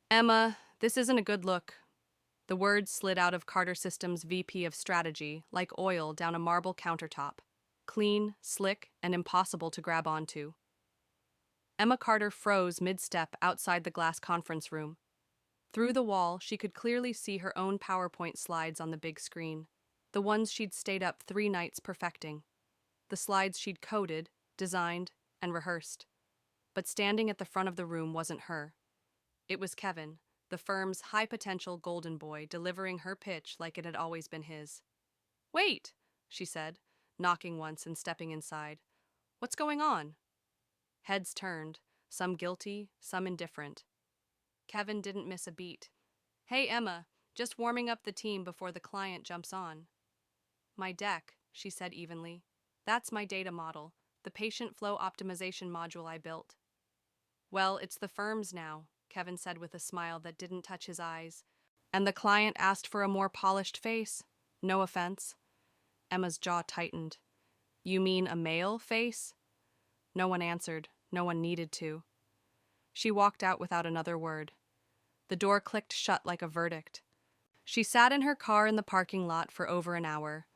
Emma, this isn't a good look. The words slid out of Carter Systems' VP of Strategy like oil down a marble countertop. Clean, slick, and impossible to grab onto. Emma Carter froze mid-step outside the glass conference room. Through the wall, she could clearly see her own PowerPoint slides on the big screen. The ones she'd stayed up 3 nights perfecting. The slides she'd coded, designed, and rehearsed. But standing at the front of the room wasn't her. It was Kevin, the firm's high-potential golden boy, delivering her pitch like it had always been his. "Wait," she said, knocking once and stepping inside. "What's going on?" Heads turned, some guilty, some indifferent. Kevin didn't miss a beat. "Hey, Emma, just warming up the team before the client jumps on." "My deck," she said evenly. "That's my data model, the patient flow optimization module I built." "Well, it's the firm's now," Kevin said with a smile that didn't touch his eyes. "And the client asked for a more polished face. No offense." Emma's jaw tightened. "You mean a male face?" No one answered. No one needed to. She walked out without another word. The door clicked shut like a verdict. She sat in her car in the parking lot for over an hour.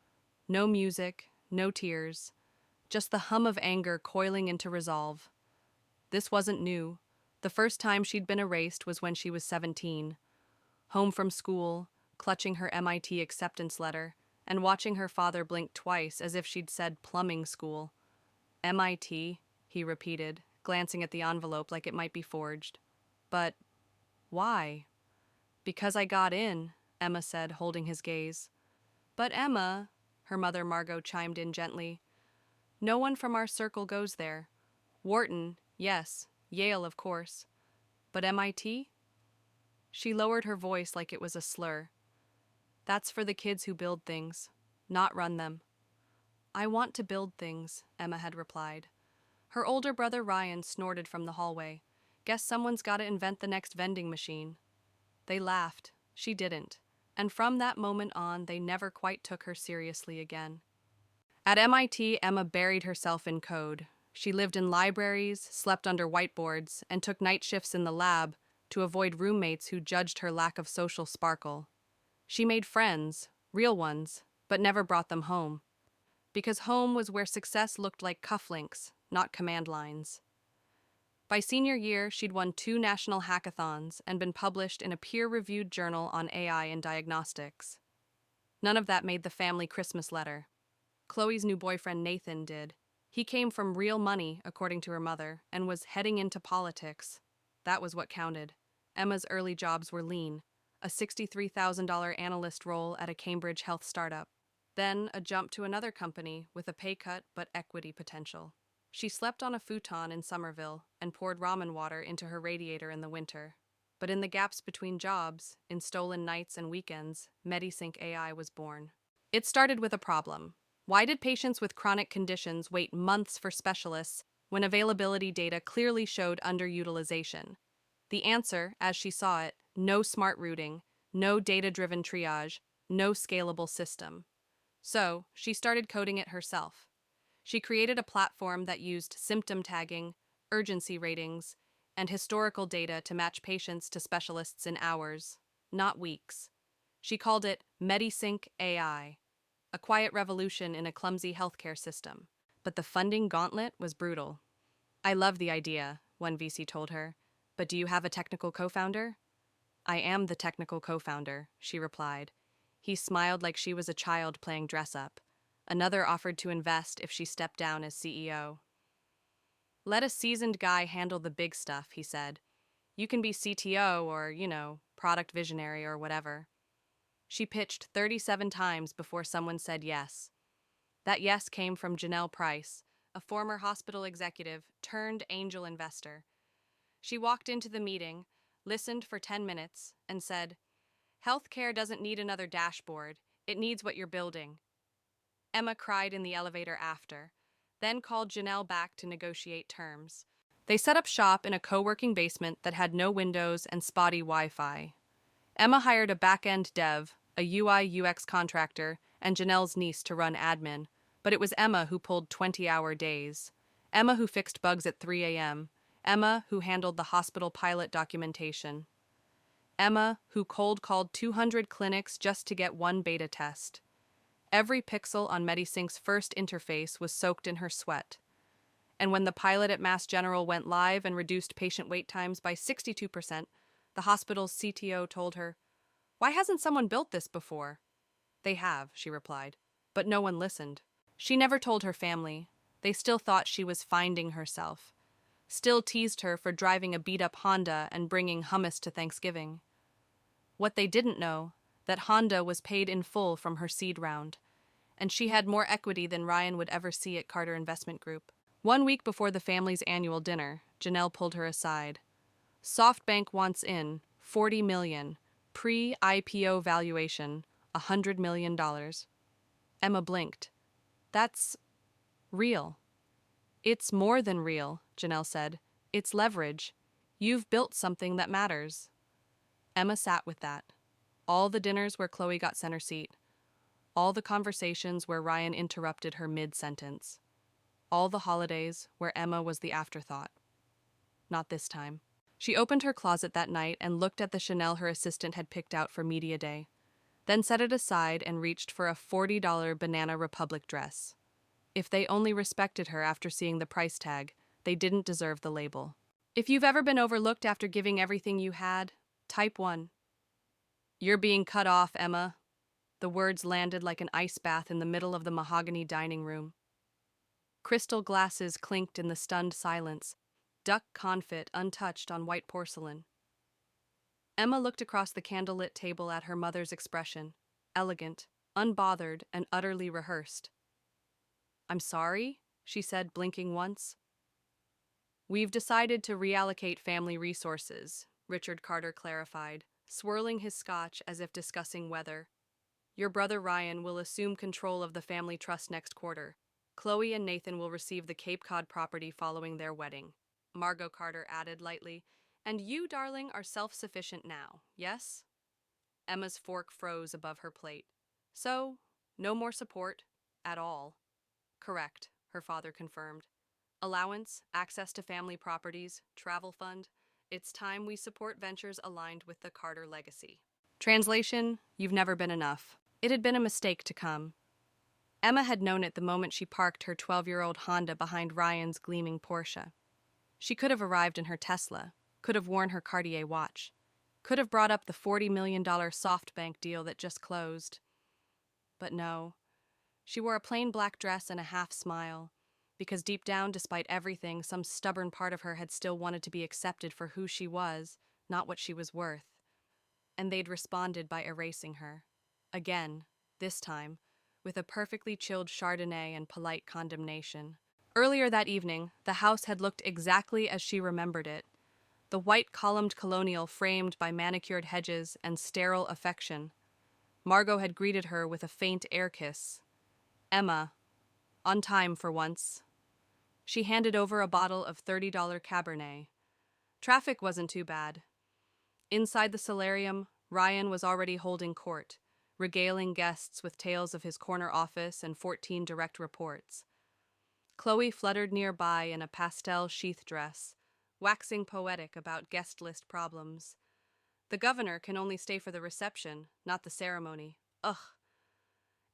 No music, no tears, just the hum of anger coiling into resolve. This wasn't new. The first time she'd been erased was when she was 17. Home from school, clutching her MIT acceptance letter, and watching her father blink twice as if she'd said plumbing school. "MIT," he repeated, glancing at the envelope like it might be forged. "But why?" "Because I got in," Emma said, holding his gaze. "But Emma," her mother Margot chimed in gently, "no one from our circle goes there. Wharton, yes, Yale, of course. But MIT?" She lowered her voice like it was a slur. "That's for the kids who build things, not run them." "I want to build things," Emma had replied. Her older brother Ryan snorted from the hallway. "Guess someone's got to invent the next vending machine." They laughed. She didn't. And from that moment on, they never quite took her seriously again. At MIT, Emma buried herself in code. She lived in libraries, slept under whiteboards, and took night shifts in the lab to avoid roommates who judged her lack of social sparkle. She made friends, real ones, but never brought them home. Because home was where success looked like cufflinks, not command lines. By senior year, she'd won 2 national hackathons and been published in a peer-reviewed journal on AI and diagnostics. None of that made the family Christmas letter. Chloe's new boyfriend Nathan did. He came from real money, according to her mother, and was heading into politics. That was what counted. Emma's early jobs were lean. A $63,000 analyst role at a Cambridge health startup. Then a jump to another company with a pay cut but equity potential. She slept on a futon in Somerville and poured ramen water into her radiator in the winter. But in the gaps between jobs, in stolen nights and weekends, MediSync AI was born. It started with a problem. Why did patients with chronic conditions wait months for specialists when availability data clearly showed underutilization? The answer, as she saw it, no smart routing, no data-driven triage, no scalable system. So, she started coding it herself. She created a platform that used symptom tagging, urgency ratings, and historical data to match patients to specialists in hours, not weeks. She called it MediSync AI, a quiet revolution in a clumsy healthcare system. But the funding gauntlet was brutal. "I love the idea," one VC told her, "but do you have a technical co-founder?" "I am the technical co-founder," she replied. He smiled like she was a child playing dress-up. Another offered to invest if she stepped down as CEO. "Let a seasoned guy handle the big stuff," he said. "You can be CTO or, product visionary or whatever." She pitched 37 times before someone said yes. That yes came from Janelle Price, a former hospital executive turned angel investor. She walked into the meeting, listened for 10 minutes, and said, "Healthcare doesn't need another dashboard. It needs what you're building." Emma cried in the elevator after, then called Janelle back to negotiate terms. They set up shop in a co-working basement that had no windows and spotty Wi-Fi. Emma hired a back-end dev, a UI/UX contractor, and Janelle's niece to run admin, but it was Emma who pulled 20-hour days. Emma who fixed bugs at 3 a.m. Emma who handled the hospital pilot documentation. Emma, who cold called 200 clinics just to get one beta test. Every pixel on MediSync's first interface was soaked in her sweat. And when the pilot at Mass General went live and reduced patient wait times by 62%, the hospital's CTO told her, "Why hasn't someone built this before?" "They have," she replied, but no one listened. She never told her family. They still thought she was finding herself, still teased her for driving a beat-up Honda and bringing hummus to Thanksgiving. What they didn't know, that Honda was paid in full from her seed round, and she had more equity than Ryan would ever see at Carter Investment Group. 1 week before the family's annual dinner, Janelle pulled her aside. "SoftBank wants in $40 million, pre-IPO valuation, $100 million. Emma blinked. "That's real." "It's more than real," Janelle said. "It's leverage. You've built something that matters." Emma sat with that. All the dinners where Chloe got center seat. All the conversations where Ryan interrupted her mid-sentence. All the holidays where Emma was the afterthought. Not this time. She opened her closet that night and looked at the Chanel her assistant had picked out for Media Day, then set it aside and reached for a $40 Banana Republic dress. If they only respected her after seeing the price tag, they didn't deserve the label. If you've ever been overlooked after giving everything you had, type 1. "You're being cut off, Emma." The words landed like an ice bath in the middle of the mahogany dining room. Crystal glasses clinked in the stunned silence, duck confit untouched on white porcelain. Emma looked across the candlelit table at her mother's expression, elegant, unbothered, and utterly rehearsed. "I'm sorry," she said, blinking once. "We've decided to reallocate family resources," Richard Carter clarified, swirling his scotch as if discussing weather. "Your brother Ryan will assume control of the family trust next quarter. Chloe and Nathan will receive the Cape Cod property following their wedding." Margot Carter added lightly, "And you, darling, are self-sufficient now, yes?" Emma's fork froze above her plate. "So, no more support, at all." "Correct," her father confirmed. "Allowance, access to family properties, travel fund. It's time we support ventures aligned with the Carter legacy." Translation: You've never been enough. It had been a mistake to come. Emma had known it the moment she parked her 12-year-old Honda behind Ryan's gleaming Porsche. She could have arrived in her Tesla, could have worn her Cartier watch, could have brought up the $40 million SoftBank deal that just closed. But no, she wore a plain black dress and a half smile, because deep down, despite everything, some stubborn part of her had still wanted to be accepted for who she was, not what she was worth. And they'd responded by erasing her. Again, this time, with a perfectly chilled Chardonnay and polite condemnation. Earlier that evening, the house had looked exactly as she remembered it. The white columned colonial framed by manicured hedges and sterile affection. Margot had greeted her with a faint air kiss. Emma, on time for once. She handed over a bottle of $30 Cabernet. Traffic wasn't too bad. Inside the solarium, Ryan was already holding court, regaling guests with tales of his corner office and 14 direct reports. Chloe fluttered nearby in a pastel sheath dress, waxing poetic about guest list problems. The governor can only stay for the reception, not the ceremony. Ugh.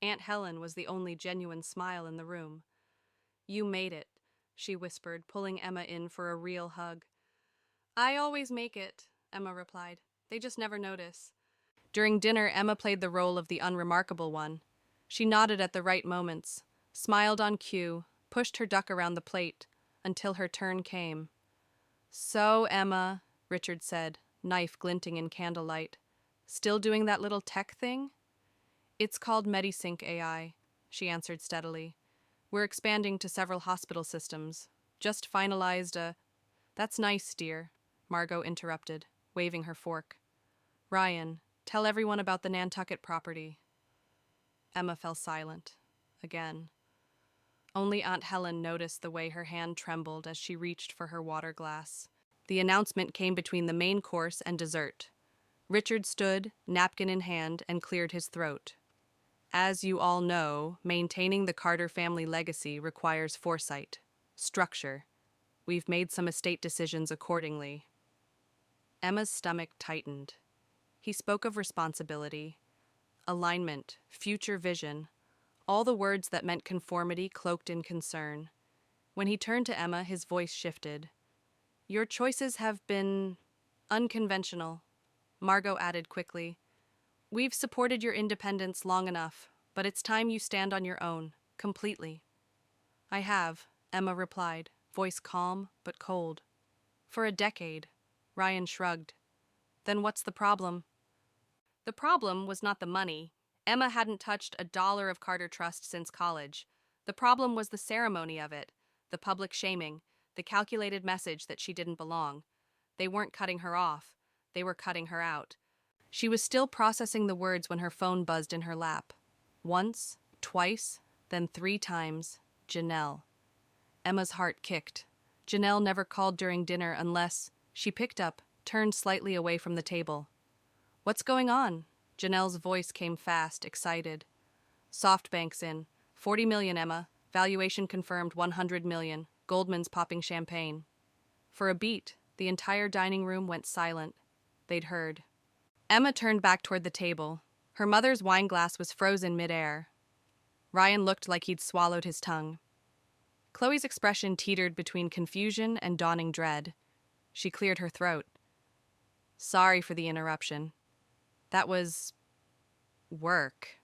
Aunt Helen was the only genuine smile in the room. "You made it," she whispered, pulling Emma in for a real hug. "I always make it," Emma replied. "They just never notice." During dinner, Emma played the role of the unremarkable one. She nodded at the right moments, smiled on cue, pushed her duck around the plate, until her turn came. "So, Emma," Richard said, knife glinting in candlelight, "still doing that little tech thing?" "It's called MediSync AI," she answered steadily. "We're expanding to several hospital systems. Just finalized a—" "That's nice, dear," Margot interrupted, waving her fork. "Ryan, tell everyone about the Nantucket property." Emma fell silent. Again. Only Aunt Helen noticed the way her hand trembled as she reached for her water glass. The announcement came between the main course and dessert. Richard stood, napkin in hand, and cleared his throat. "As you all know, maintaining the Carter family legacy requires foresight, structure. We've made some estate decisions accordingly." Emma's stomach tightened. He spoke of responsibility, alignment, future vision, all the words that meant conformity cloaked in concern. When he turned to Emma, his voice shifted. Your choices have been unconventional, Margot added quickly. We've supported your independence long enough, but it's time you stand on your own, completely. I have, Emma replied, voice calm but cold. For a decade, Ryan shrugged. Then what's the problem? The problem was not the money. Emma hadn't touched a dollar of Carter Trust since college. The problem was the ceremony of it, the public shaming, the calculated message that she didn't belong. They weren't cutting her off. They were cutting her out. She was still processing the words when her phone buzzed in her lap. Once, twice, then 3 times. Janelle. Emma's heart kicked. Janelle never called during dinner unless... She picked up, turned slightly away from the table. What's going on? Janelle's voice came fast, excited. SoftBank's in. 40 million, Emma. Valuation confirmed 100 million. Goldman's popping champagne. For a beat, the entire dining room went silent. They'd heard. Emma turned back toward the table. Her mother's wine glass was frozen midair. Ryan looked like he'd swallowed his tongue. Chloe's expression teetered between confusion and dawning dread. She cleared her throat. Sorry for the interruption. That was... work.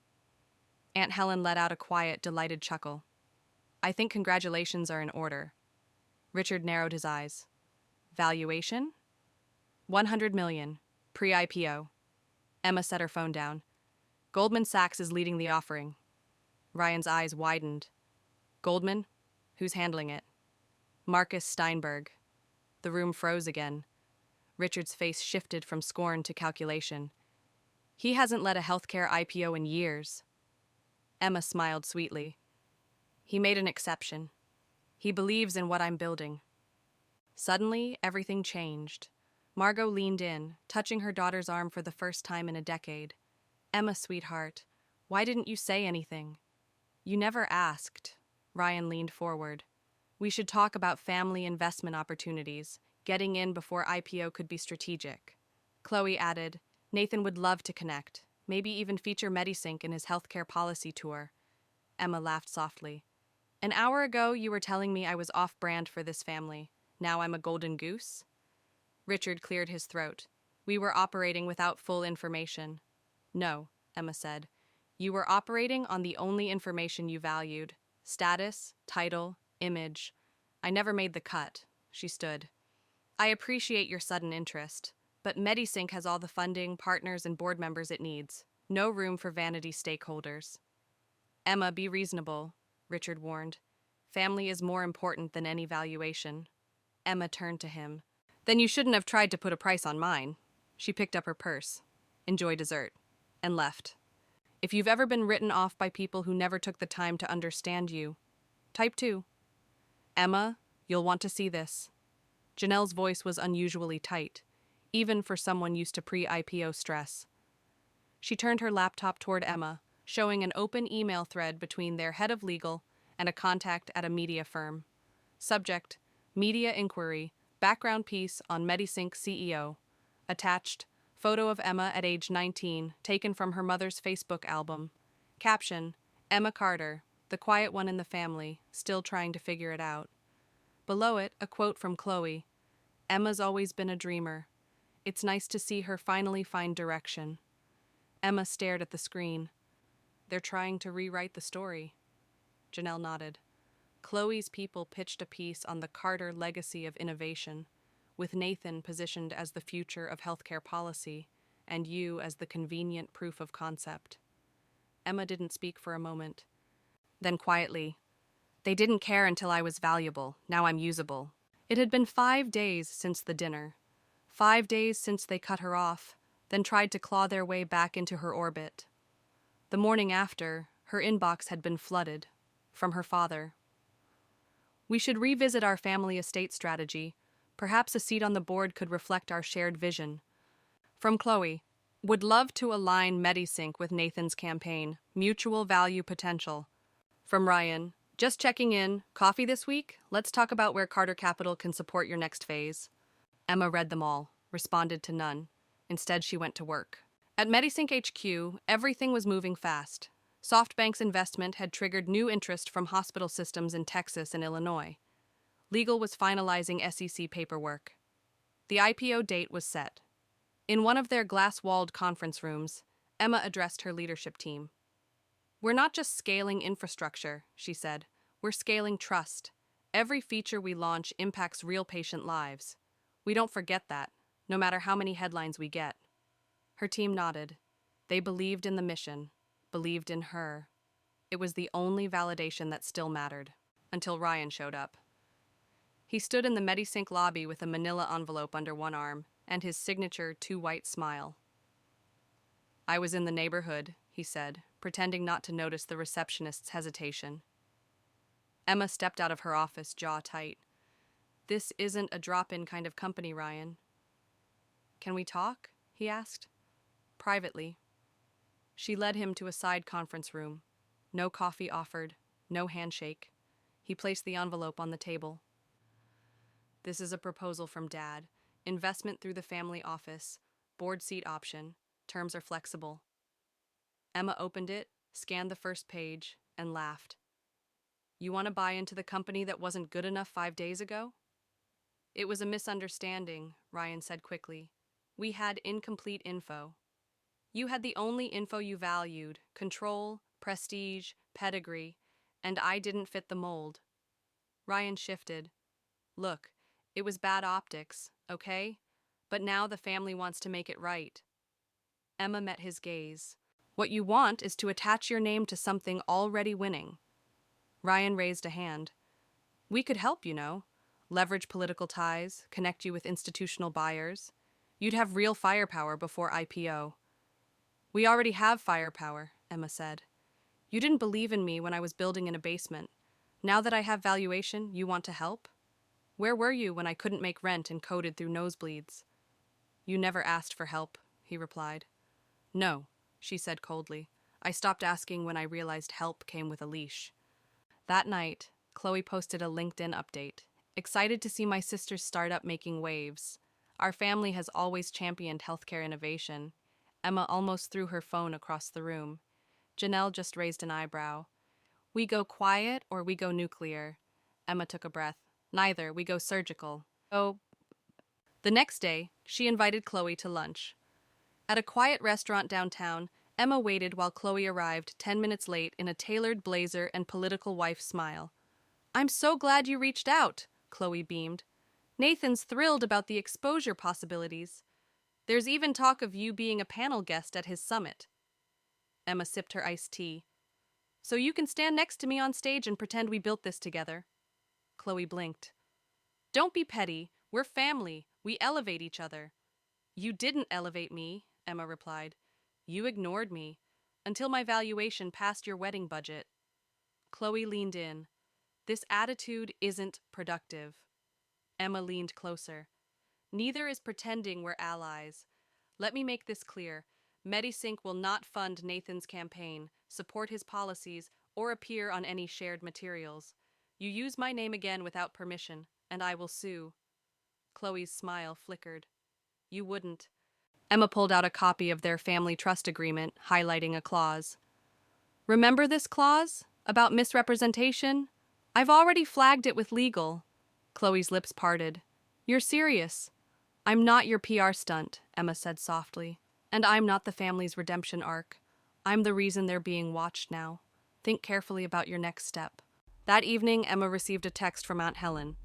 Aunt Helen let out a quiet, delighted chuckle. I think congratulations are in order. Richard narrowed his eyes. Valuation? 100 million. Pre-IPO. Emma set her phone down. Goldman Sachs is leading the offering. Ryan's eyes widened. Goldman? Who's handling it? Marcus Steinberg. The room froze again. Richard's face shifted from scorn to calculation. He hasn't led a healthcare IPO in years. Emma smiled sweetly. He made an exception. He believes in what I'm building. Suddenly, everything changed. Margot leaned in, touching her daughter's arm for the first time in a decade. Emma, sweetheart, why didn't you say anything? You never asked. Ryan leaned forward. We should talk about family investment opportunities, getting in before IPO could be strategic. Chloe added, Nathan would love to connect, maybe even feature Medisync in his healthcare policy tour. Emma laughed softly. An hour ago, you were telling me I was off-brand for this family. Now I'm a golden goose? Richard cleared his throat. We were operating without full information. No, Emma said. You were operating on the only information you valued. Status, title, image. I never made the cut. She stood. I appreciate your sudden interest, but Medisync has all the funding, partners, and board members it needs. No room for vanity stakeholders. Emma, be reasonable, Richard warned. Family is more important than any valuation. Emma turned to him. Then you shouldn't have tried to put a price on mine. She picked up her purse. Enjoy dessert. And left. If you've ever been written off by people who never took the time to understand you, type 2. Emma, you'll want to see this. Janelle's voice was unusually tight, even for someone used to pre-IPO stress. She turned her laptop toward Emma, showing an open email thread between their head of legal and a contact at a media firm. Subject, Media Inquiry, background piece on Medisync CEO. Attached, photo of Emma at age 19, taken from her mother's Facebook album. Caption, Emma Carter, the quiet one in the family, still trying to figure it out. Below it, a quote from Chloe. Emma's always been a dreamer. It's nice to see her finally find direction. Emma stared at the screen. They're trying to rewrite the story. Janelle nodded. Chloe's people pitched a piece on the Carter legacy of innovation, with Nathan positioned as the future of healthcare policy, and you as the convenient proof of concept. Emma didn't speak for a moment. Then quietly, they didn't care until I was valuable. Now I'm usable. It had been 5 days since the dinner. 5 days since they cut her off, then tried to claw their way back into her orbit. The morning after, her inbox had been flooded. From her father. We should revisit our family estate strategy. Perhaps a seat on the board could reflect our shared vision. From Chloe. Would love to align Medisync with Nathan's campaign. Mutual value potential. From Ryan. Just checking in. Coffee this week? Let's talk about where Carter Capital can support your next phase. Emma read them all, responded to none. Instead, she went to work. At Medisync HQ, everything was moving fast. SoftBank's investment had triggered new interest from hospital systems in Texas and Illinois. Legal was finalizing SEC paperwork. The IPO date was set. In one of their glass-walled conference rooms, Emma addressed her leadership team. "We're not just scaling infrastructure," she said. "We're scaling trust. Every feature we launch impacts real patient lives. We don't forget that, no matter how many headlines we get." Her team nodded. They believed in the mission, believed in her. It was the only validation that still mattered, until Ryan showed up. He stood in the Medisync lobby with a manila envelope under one arm and his signature too-white smile. "I was in the neighborhood," he said, pretending not to notice the receptionist's hesitation. Emma stepped out of her office, jaw tight. "This isn't a drop-in kind of company, Ryan." "Can we talk?" he asked. "Privately." She led him to a side conference room. No coffee offered, no handshake. He placed the envelope on the table. "This is a proposal from Dad. Investment through the family office. Board seat option. Terms are flexible." Emma opened it, scanned the first page, and laughed. "You want to buy into the company that wasn't good enough 5 days ago?" "It was a misunderstanding," Ryan said quickly. "We had incomplete info. You had the only info you valued: control, prestige, pedigree, and I didn't fit the mold." Ryan shifted. "Look, it was bad optics, okay? But now the family wants to make it right." Emma met his gaze. "What you want is to attach your name to something already winning." Ryan raised a hand. "We could help, you know. Leverage political ties, connect you with institutional buyers. You'd have real firepower before IPO." "We already have firepower," Emma said. "You didn't believe in me when I was building in a basement. Now that I have valuation, you want to help? Where were you when I couldn't make rent and coded through nosebleeds?" "You never asked for help," he replied. "No," she said coldly. "I stopped asking when I realized help came with a leash." That night, Chloe posted a LinkedIn update. "Excited to see my sister's startup making waves. Our family has always championed healthcare innovation." Emma almost threw her phone across the room. Janelle just raised an eyebrow. "We go quiet or we go nuclear?" Emma took a breath. "Neither, we go surgical." "Oh." The next day, she invited Chloe to lunch. At a quiet restaurant downtown, Emma waited while Chloe arrived 10 minutes late in a tailored blazer and political wife smile. "I'm so glad you reached out," Chloe beamed. "Nathan's thrilled about the exposure possibilities. There's even talk of you being a panel guest at his summit." Emma sipped her iced tea. "So you can stand next to me on stage and pretend we built this together." Chloe blinked. "Don't be petty. We're family. We elevate each other." "You didn't elevate me," Emma replied. "You ignored me until my valuation passed your wedding budget." Chloe leaned in. "This attitude isn't productive." Emma leaned closer. "Neither is pretending we're allies. Let me make this clear. Medisync will not fund Nathan's campaign, support his policies, or appear on any shared materials. You use my name again without permission, and I will sue." Chloe's smile flickered. "You wouldn't." Emma pulled out a copy of their family trust agreement, highlighting a clause. "Remember this clause? About misrepresentation? I've already flagged it with legal." Chloe's lips parted. "You're serious?" "I'm not your PR stunt," Emma said softly. "And I'm not the family's redemption arc. I'm the reason they're being watched now. Think carefully about your next step." That evening, Emma received a text from Aunt Helen.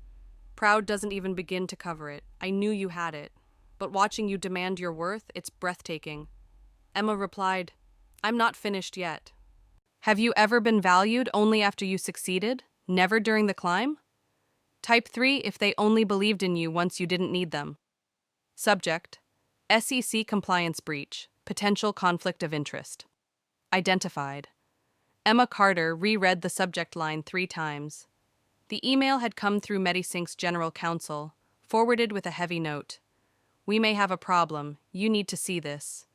"Proud doesn't even begin to cover it. I knew you had it. But watching you demand your worth, it's breathtaking." Emma replied, "I'm not finished yet." "Have you ever been valued only after you succeeded? Never during the climb?" Type 3 if they only believed in you once you didn't need them. Subject: SEC compliance breach, potential conflict of interest. Identified. Emma Carter reread the subject line 3 times. The email had come through Medisync's general counsel, forwarded with a heavy note. "We may have a problem. You need to see this."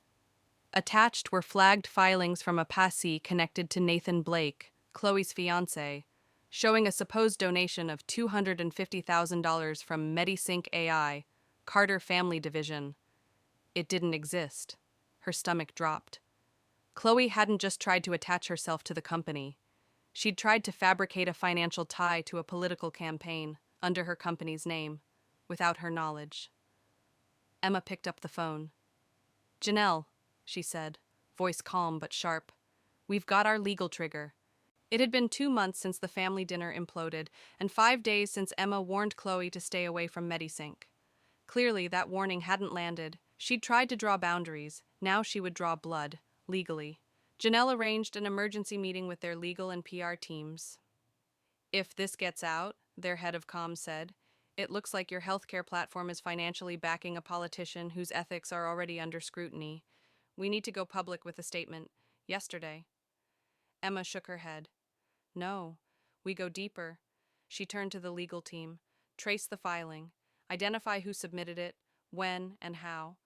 Attached were flagged filings from a passee connected to Nathan Blake, Chloe's fiancé, showing a supposed donation of $250,000 from Medisync AI, Carter Family Division. It didn't exist. Her stomach dropped. Chloe hadn't just tried to attach herself to the company. She'd tried to fabricate a financial tie to a political campaign under her company's name, without her knowledge. Emma picked up the phone. "Janelle," she said, voice calm but sharp. "We've got our legal trigger." It had been 2 months since the family dinner imploded, and 5 days since Emma warned Chloe to stay away from Medisync. Clearly, that warning hadn't landed. She'd tried to draw boundaries. Now she would draw blood, legally. Janelle arranged an emergency meeting with their legal and PR teams. "If this gets out," their head of comms said, "it looks like your healthcare platform is financially backing a politician whose ethics are already under scrutiny. We need to go public with a statement. Yesterday." Emma shook her head. "No, we go deeper." She turned to the legal team. "Trace the filing. Identify who submitted it, when, and how.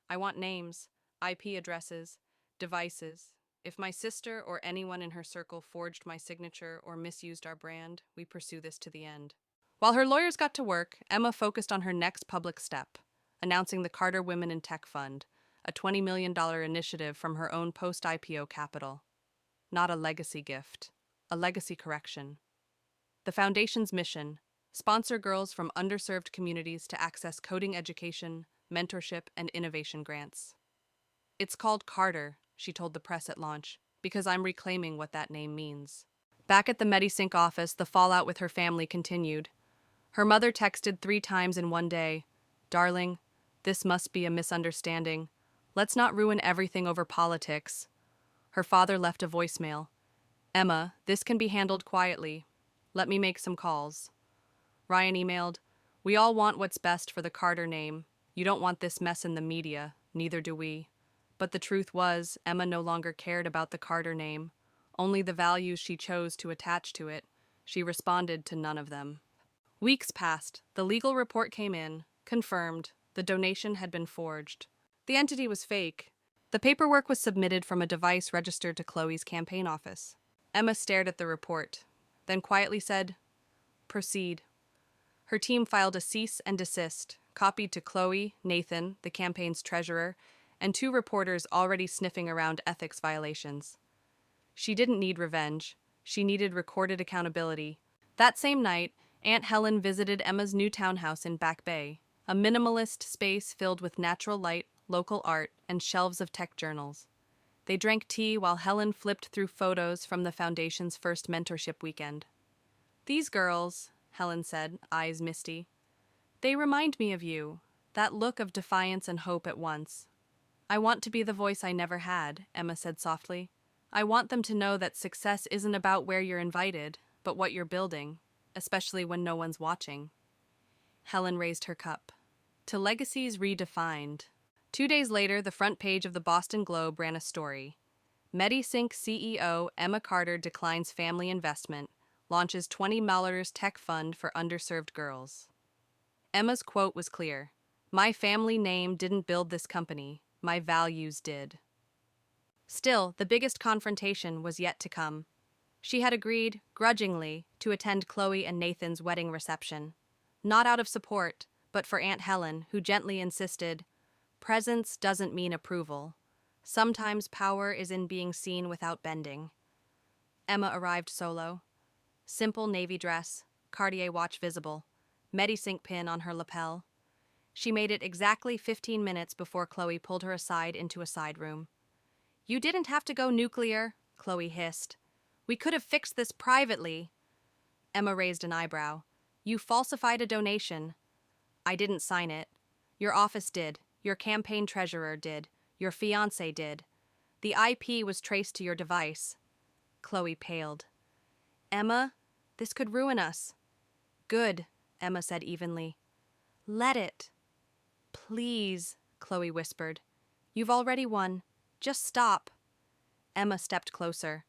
I want names, IP addresses, devices. If my sister or anyone in her circle forged my signature or misused our brand, we pursue this to the end." While her lawyers got to work, Emma focused on her next public step, announcing the Carter Women in Tech Fund, a $20 million initiative from her own post-IPO capital. Not a legacy gift, a legacy correction. The foundation's mission: sponsor girls from underserved communities to access coding education, mentorship, and innovation grants. "It's called Carter," she told the press at launch, "because I'm reclaiming what that name means." Back at the Medisync office, the fallout with her family continued. Her mother texted 3 times in one day. "Darling, this must be a misunderstanding. Let's not ruin everything over politics." Her father left a voicemail. "Emma, this can be handled quietly. Let me make some calls." Ryan emailed, "We all want what's best for the Carter name. You don't want this mess in the media, neither do we." But the truth was, Emma no longer cared about the Carter name, only the values she chose to attach to it. She responded to none of them. Weeks passed. The legal report came in, confirmed. The donation had been forged. The entity was fake. The paperwork was submitted from a device registered to Chloe's campaign office. Emma stared at the report, then quietly said, "Proceed." Her team filed a cease and desist, copied to Chloe, Nathan, the campaign's treasurer, and 2 reporters already sniffing around ethics violations. She didn't need revenge. She needed recorded accountability. That same night, Aunt Helen visited Emma's new townhouse in Back Bay, a minimalist space filled with natural light, local art, and shelves of tech journals. They drank tea while Helen flipped through photos from the foundation's first mentorship weekend. "These girls," Helen said, eyes misty, "they remind me of you, that look of defiance and hope at once." "I want to be the voice I never had," Emma said softly. "I want them to know that success isn't about where you're invited, but what you're building, especially when no one's watching." Helen raised her cup. "To legacies redefined." 2 days later, the front page of the Boston Globe ran a story. Medisync CEO Emma Carter declines family investment, launches $20 tech fund for underserved girls. Emma's quote was clear: "My family name didn't build this company, my values did." Still, the biggest confrontation was yet to come. She had agreed, grudgingly, to attend Chloe and Nathan's wedding reception. Not out of support, but for Aunt Helen, who gently insisted, "Presence doesn't mean approval. Sometimes power is in being seen without bending." Emma arrived solo. Simple navy dress, Cartier watch visible, Medisync pin on her lapel. She made it exactly 15 minutes before Chloe pulled her aside into a side room. "You didn't have to go nuclear," Chloe hissed. "We could have fixed this privately." Emma raised an eyebrow. "You falsified a donation." "I didn't sign it. Your office did. Your campaign treasurer did. Your fiancé did. The IP was traced to your device." Chloe paled. "Emma, this could ruin us." "Good," Emma said evenly. "Let it." "Please," Chloe whispered. "You've already won. Just stop." Emma stepped closer.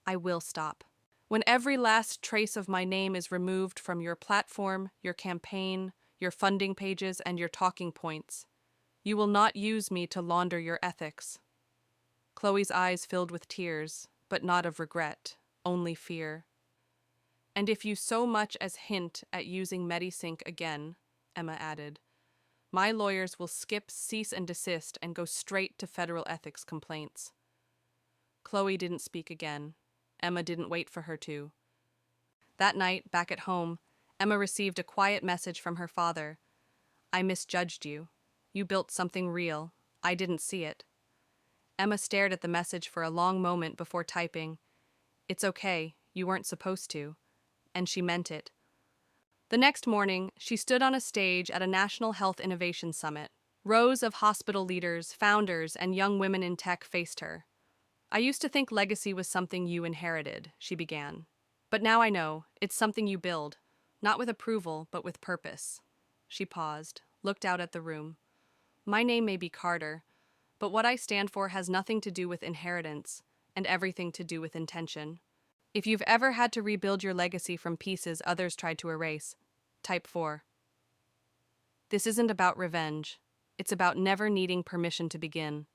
"I will stop. When every last trace of my name is removed from your platform, your campaign, your funding pages, and your talking points, you will not use me to launder your ethics." Chloe's eyes filled with tears, but not of regret, only fear. "And if you so much as hint at using Medisync again," Emma added, My lawyers will skip cease and desist and go straight to federal ethics complaints. Chloe didn't speak again. Emma didn't wait for her to. That night, back at home, Emma received a quiet message from her father. I misjudged you. You built something real. I didn't see it. Emma stared at the message for a long moment before typing, It's okay, you weren't supposed to. And she meant it. The next morning, she stood on a stage at a National Health Innovation Summit. Rows of hospital leaders, founders, and young women in tech faced her. I used to think legacy was something you inherited, she began. But now I know, it's something you build, not with approval, but with purpose. She paused, looked out at the room. My name may be Carter, but what I stand for has nothing to do with inheritance and everything to do with intention. If you've ever had to rebuild your legacy from pieces others tried to erase, type 4. This isn't about revenge. It's about never needing permission to begin.